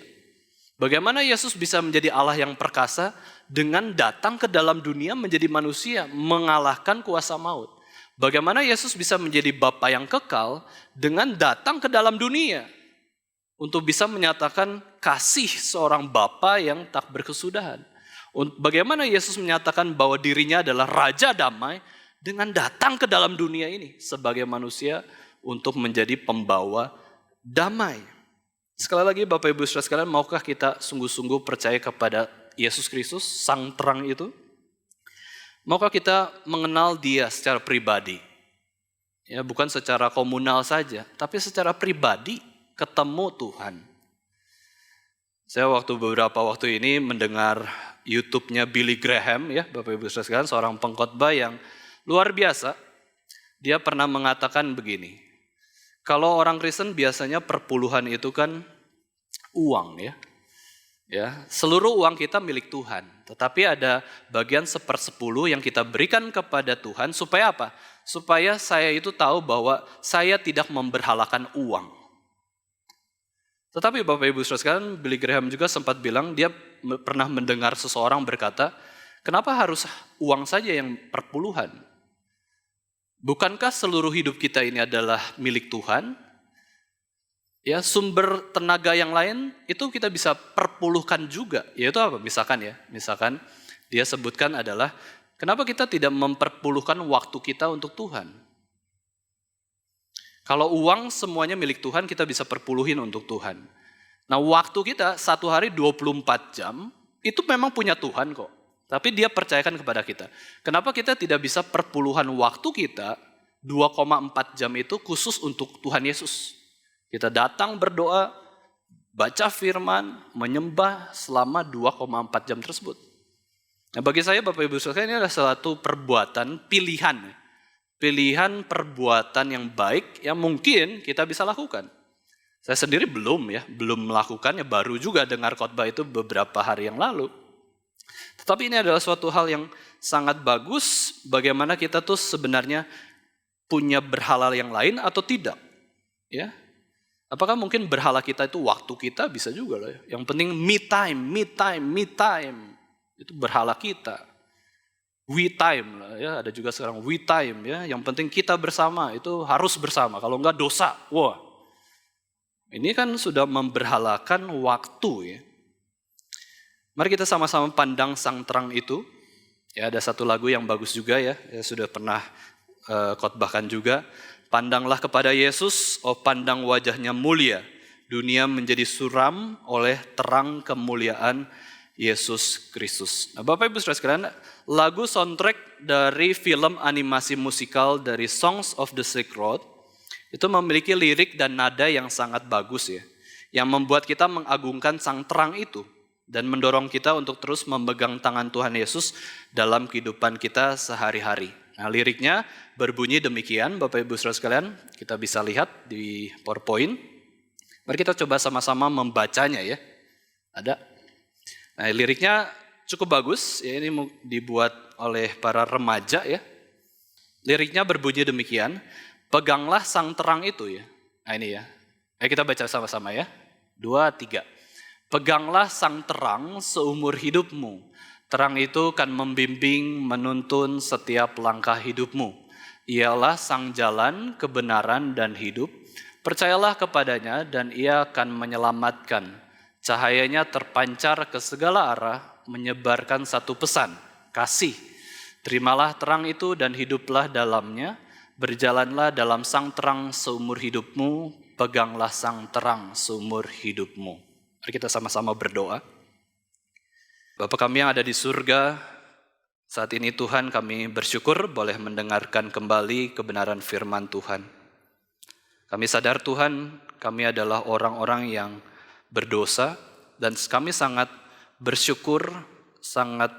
Bagaimana Yesus bisa menjadi Allah yang perkasa dengan datang ke dalam dunia menjadi manusia, mengalahkan kuasa maut? Bagaimana Yesus bisa menjadi Bapa yang kekal dengan datang ke dalam dunia untuk bisa menyatakan kasih seorang Bapa yang tak berkesudahan? Bagaimana Yesus menyatakan bahwa dirinya adalah Raja damai dengan datang ke dalam dunia ini sebagai manusia untuk menjadi pembawa damai? Sekali lagi Bapak Ibu Saudara sekalian, maukah kita sungguh-sungguh percaya kepada Yesus Kristus, Sang Terang itu? Maukah kita mengenal Dia secara pribadi? Ya, bukan secara komunal saja, tapi secara pribadi ketemu Tuhan. Saya beberapa waktu ini mendengar YouTube-nya Billy Graham, ya Bapak Ibu Saudara sekalian, seorang pengkhotbah yang luar biasa. Dia pernah mengatakan begini, kalau orang Kristen biasanya perpuluhan itu kan uang, ya. Ya, seluruh uang kita milik Tuhan, tetapi ada bagian 1/10 yang kita berikan kepada Tuhan supaya apa? Supaya saya itu tahu bahwa saya tidak memberhalakan uang. Tetapi Bapak Ibu Saudara sekalian, Billy Graham juga sempat bilang dia pernah mendengar seseorang berkata, kenapa harus uang saja yang perpuluhan? Bukankah seluruh hidup kita ini adalah milik Tuhan? Ya, sumber tenaga yang lain itu kita bisa perpuluhkan juga. Yaitu apa? Misalkan dia sebutkan adalah kenapa kita tidak memperpuluhkan waktu kita untuk Tuhan? Kalau uang semuanya milik Tuhan, kita bisa perpuluhin untuk Tuhan. Nah, waktu kita 1 hari 24 jam itu memang punya Tuhan kok. Tapi Dia percayakan kepada kita. Kenapa kita tidak bisa perpuluhan waktu kita 2,4 jam itu khusus untuk Tuhan Yesus? Kita datang berdoa, baca firman, menyembah selama 2,4 jam tersebut. Nah, bagi saya Bapak Ibu Saudara, ini adalah suatu perbuatan pilihan. Pilihan perbuatan yang baik yang mungkin kita bisa lakukan. Saya sendiri belum melakukannya, baru juga dengar khotbah itu beberapa hari yang lalu. Tetapi ini adalah suatu hal yang sangat bagus bagaimana kita tuh sebenarnya punya berhala yang lain atau tidak. Ya. Apakah mungkin berhala kita itu waktu kita? Bisa juga loh. Yang penting me time. Itu berhala kita. We time lah ya, ada juga sekarang we time ya. Yang penting kita bersama, itu harus bersama. Kalau enggak dosa. Wah. Ini kan sudah memberhalakan waktu ya. Mari kita sama-sama pandang Sang Terang itu. Ya, ada satu lagu yang bagus juga ya sudah pernah khotbahkan juga. Pandanglah kepada Yesus, oh pandang wajahnya mulia. Dunia menjadi suram oleh terang kemuliaan Yesus Kristus. Nah, Bapak Ibu Saudara sekalian, lagu soundtrack dari film animasi musikal dari Songs of the Silk Road itu memiliki lirik dan nada yang sangat bagus ya. Yang membuat kita mengagungkan Sang Terang itu dan mendorong kita untuk terus memegang tangan Tuhan Yesus dalam kehidupan kita sehari-hari. Nah, liriknya berbunyi demikian, Bapak Ibu Saudara sekalian, kita bisa lihat di PowerPoint. Mari kita coba sama-sama membacanya ya. Ada. Nah, liriknya cukup bagus, ya ini dibuat oleh para remaja ya. Liriknya berbunyi demikian, peganglah Sang Terang itu ya. Nah ini ya, ayo kita baca sama-sama ya. 2, 3. Peganglah Sang Terang seumur hidupmu. Terang itu kan membimbing, menuntun setiap langkah hidupmu. Ialah Sang Jalan, kebenaran dan hidup. Percayalah kepadanya dan Ia akan menyelamatkan. Cahayanya terpancar ke segala arah, menyebarkan satu pesan, kasih. Terimalah terang itu dan hiduplah dalamnya. Berjalanlah dalam Sang Terang seumur hidupmu. Peganglah Sang Terang seumur hidupmu. Mari kita sama-sama berdoa. Bapa kami yang ada di surga, Saat ini Tuhan, kami bersyukur boleh mendengarkan kembali kebenaran firman Tuhan. Kami sadar Tuhan, kami adalah orang-orang yang berdosa dan kami sangat bersyukur, sangat